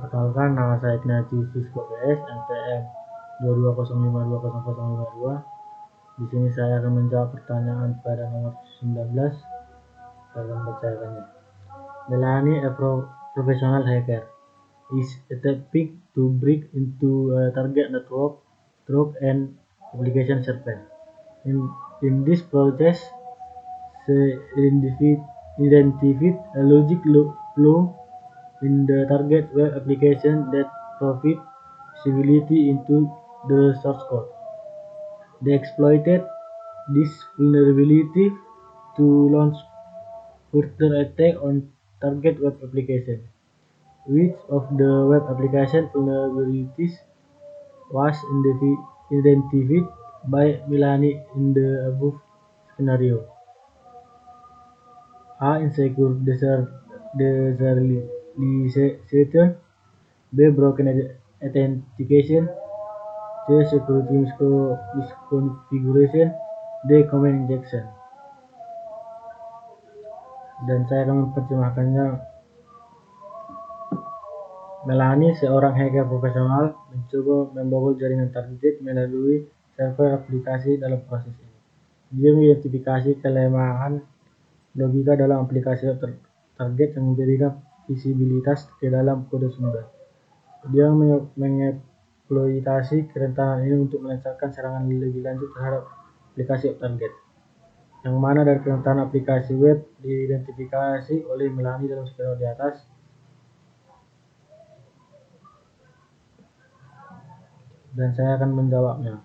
Perkenalkan, nama saya Ignatius Sisko PS, NPM 2205200052. Di sini saya akan menjawab pertanyaan pada nomor 19. Saya akan membacakannya. Melanie, a professional hacker, is attempting to break into a target network through an application server. In this process, she identified a logic flaw in the target web application that provide visibility into the source code. They exploited this vulnerability to launch further attack on target web application. Which of the web application vulnerabilities was identified by Melanie in the above scenario? A. Insecure deserialization. B. Broken authentication. C. Security misconfiguration. D. Command injection. Dan saya akan menerjemahkannya. Melanie, seorang hacker profesional, mencoba membobol jaringan target melalui server aplikasi dalam proses ini. Dia mengidentifikasi kelemahan logika dalam aplikasi target yang memberikan visibilitas ke dalam kode sumber. Dia mengeksploitasi kerentanan ini untuk melancarkan serangan lebih lanjut terhadap aplikasi target, yang mana dari kerentanan aplikasi web diidentifikasi oleh Melanie dalam skenario di atas. Dan saya akan menjawabnya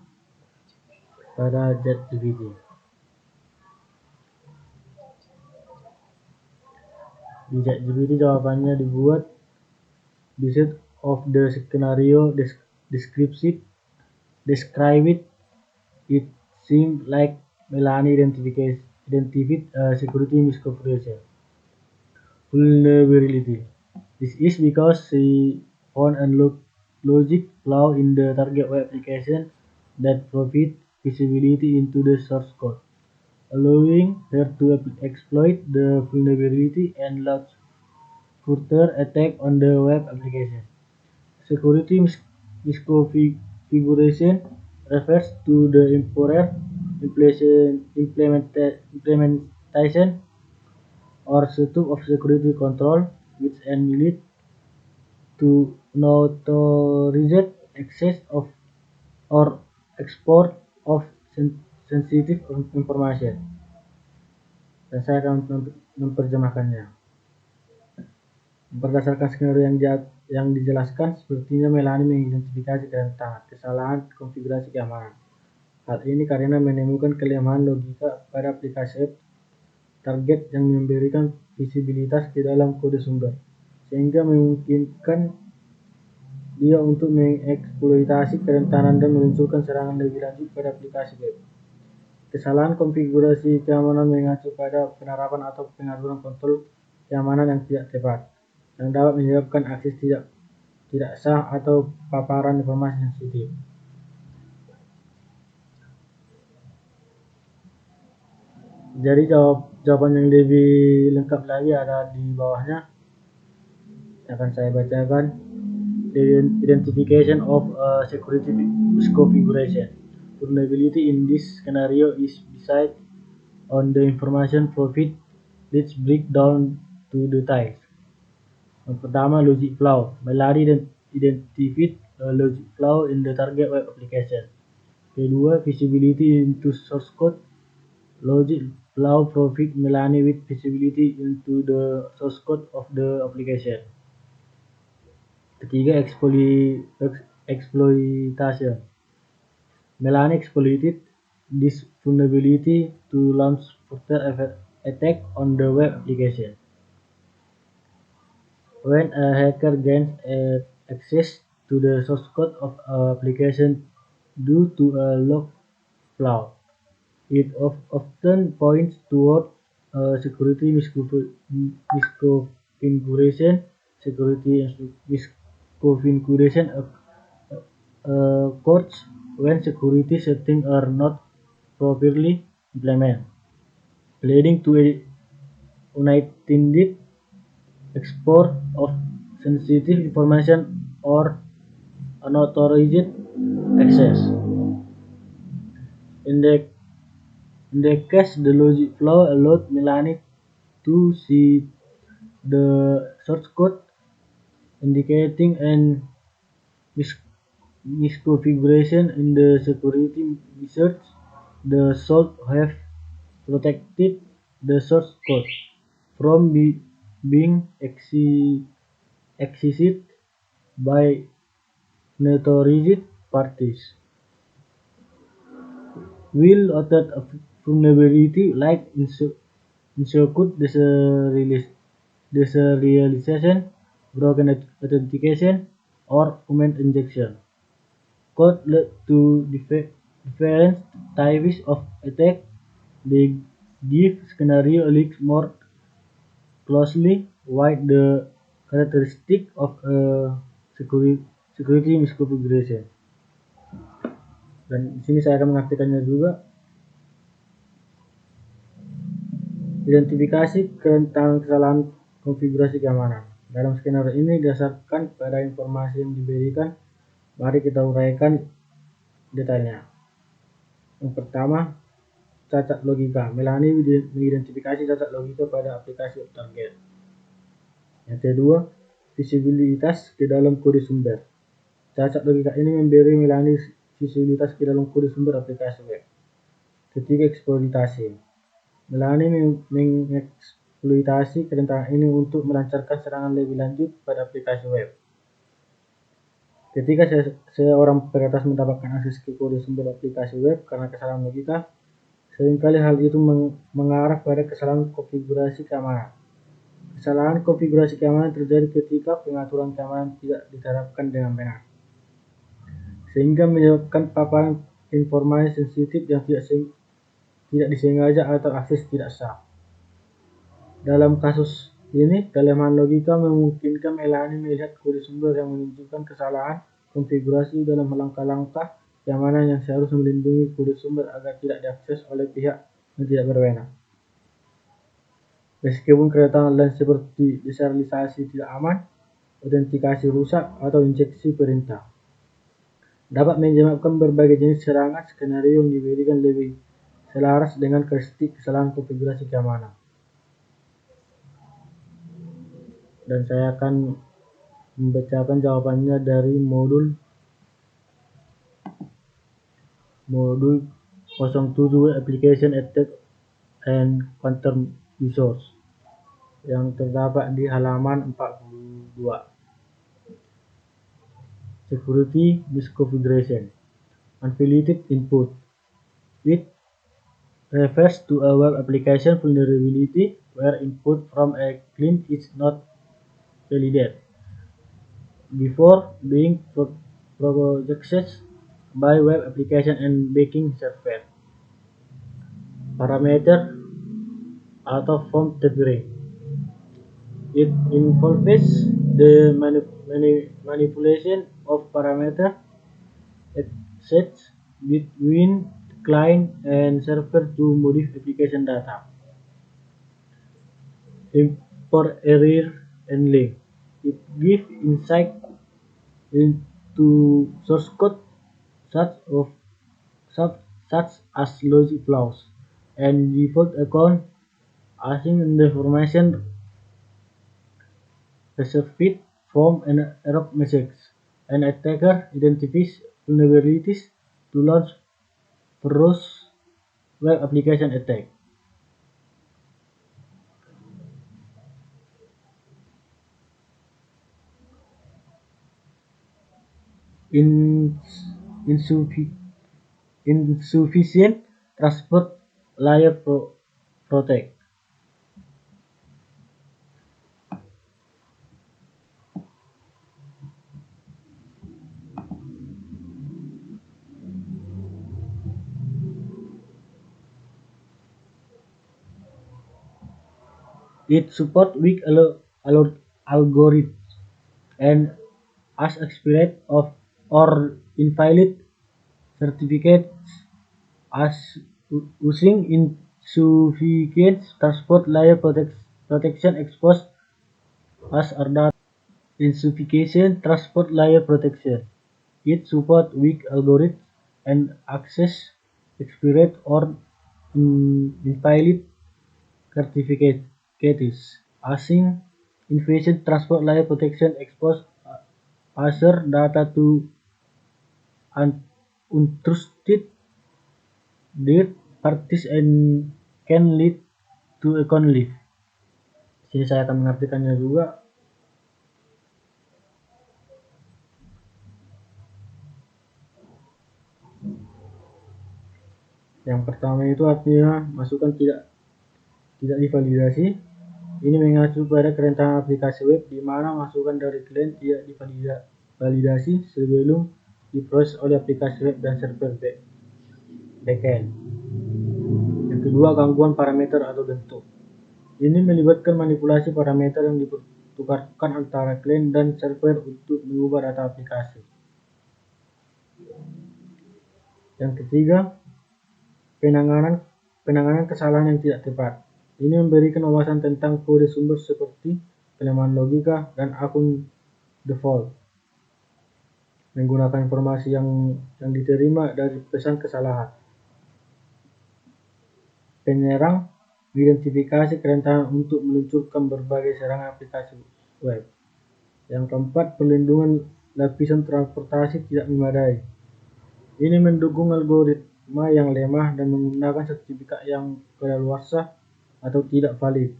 pada ChatGPT. Di ChatGPT jawabannya dibuat based of the scenario described. It seemed like Melanie identified security misconfiguration vulnerability. This is because she found a logic flaw in the target web application that provides visibility into the source code, allowing her to exploit the vulnerability and launch further attack on the web application. Security misconfiguration refers to the improper implementation or setup of security control which can lead to unauthorized access of or export of sensitive information. Dan saya akan menerjemahkannya. Berdasarkan skenario yang dijelaskan, sepertinya Melanie mengidentifikasi kesalahan konfigurasi keamanan. Hal ini karena menemukan kelemahan logika pada aplikasi target yang memberikan visibilitas ke dalam kode sumber, sehingga memungkinkan dia untuk mengeksploitasi kerentanan dan meluncurkan serangan lebih lanjut pada aplikasi web. Kesalahan konfigurasi keamanan mengacu pada penerapan atau pengaturan kontrol keamanan yang tidak tepat, yang dapat menyebabkan akses tidak sah atau paparan informasi sensitif. Jadi jawaban yang lebih lengkap lagi ada di bawahnya. Akan saya bacakan. The identification of security misconfiguration vulnerability in this scenario is based on the information provided. Let's break down to the details. Yang pertama, logic flaw. Melanie identified a logic flaw in the target web application. Kedua, visibility into source code. Logic flaw provide Melanie with visibility into the source code of the application. Ketiga, exploitation. Melanie exploited this vulnerability to launch further attack on the web application. When a hacker gains access to the source code of an application due to a log flaw, it often points toward security misconfiguration. Security misconfiguration occurs when security settings are not properly implemented, leading to unintended export of sensitive information or unauthorized access. In the case, the logic flow allowed Melanie to see the source code, indicating an misconfiguration in the security measures. The should have protected the source code from being accessed by unauthorized parties. Will other vulnerability like insecure deserialization, broken authentication, or human injection could lead to different types of attack. They give scenario looks more closely what the characteristic of a security misconfiguration. Dan di sini saya akan mengartikannya juga. Identifikasi kerentanan kesalahan konfigurasi keamanan. Dalam skenario ini didasarkan pada informasi yang diberikan. Mari kita uraikan detailnya. Yang pertama, cacat logika. Melanie mengidentifikasi cacat logika pada aplikasi target. Yang kedua, visibilitas ke dalam kode sumber. Cacat logika ini memberi Melanie visibilitas ke dalam kode sumber aplikasi web. Ketiga, eksploitasi. Melanie mengeksploitasi kerentanan ini untuk melancarkan serangan lebih lanjut pada aplikasi web. Ketika seorang peretas mendapatkan akses ke kode sumber aplikasi web karena kesalahan logika, seringkali hal itu mengarah pada kesalahan konfigurasi keamanan. Kesalahan konfigurasi keamanan terjadi ketika pengaturan keamanan tidak diterapkan dengan benar, sehingga menyebabkan paparan informasi sensitif yang tidak disengaja atau akses tidak sah. Dalam kasus ini, kelemahan logika memungkinkan Melanie melihat kode sumber yang menunjukkan kesalahan konfigurasi dalam langkah-langkah keamanan yang seharusnya melindungi kode sumber agar tidak diakses oleh pihak yang tidak berwenang. Meskipun kerentanan lain seperti deserialisasi tidak aman, autentikasi rusak, atau injeksi perintah dapat menyebabkan berbagai jenis serangan. Skenario yang diberikan lebih selaras dengan karakteristik kesalahan konfigurasi keamanan. Dan saya akan membacakan jawabannya dari modul 07 Application Attack and Countermeasures yang terdapat di halaman 42. Security misconfiguration. Unvalidated input. It refers to a web application vulnerability where input from a client is not validated before being processed by web application and backend server. Parameter atau form tampering. It involves the manipulation of parameter sets between client and server to modify application data. Import error handling. It gives insight into source code such as logic flaws and default account async information received from an error message. An attacker identifies vulnerabilities to launch ferocious web application attack. Insufficient transport layer protect. It supports weak algorithms and as expired of or invalid certificates as using insufficient transport layer protection exposed as are data. Insufficient transport layer protection. It supports weak algorithms and access expired or invalid certificates. Async insufficient transport layer protection exposes user data to untrusted third parties and can lead to account leak. Sini saya akan mengartikannya juga. Yang pertama itu artinya masukan tidak divalidasi. Ini mengacu pada kerentanan aplikasi web di mana masukan dari klien tidak divalidasi sebelum diproses oleh aplikasi web dan server backend. Yang kedua, gangguan parameter atau bentuk. Ini melibatkan manipulasi parameter yang dipertukarkan antara klien dan server untuk mengubah data aplikasi. Yang ketiga, penanganan kesalahan yang tidak tepat. Ini memberikan wawasan tentang kode sumber seperti kelemahan logika dan akun default. Menggunakan informasi yang diterima dari pesan kesalahan. Penyerang mengidentifikasi kerentanan untuk meluncurkan berbagai serangan aplikasi web. Yang keempat, perlindungan lapisan transportasi tidak memadai. Ini mendukung algoritma yang lemah dan menggunakan sertifikat yang kadaluarsa atau tidak valid.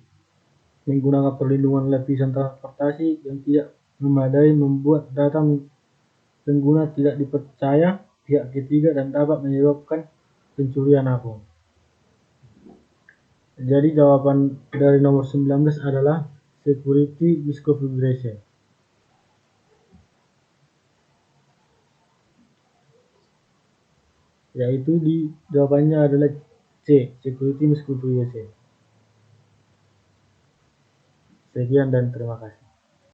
Menggunakan perlindungan lapisan transportasi yang tidak memadai membuat data pengguna tidak dipercaya pihak ketiga dan dapat menyebabkan pencurian akun. Jadi jawaban dari nomor 19 adalah security misconfiguration. Yaitu jawabannya adalah C, security misconfiguration. Sekian dan terima kasih.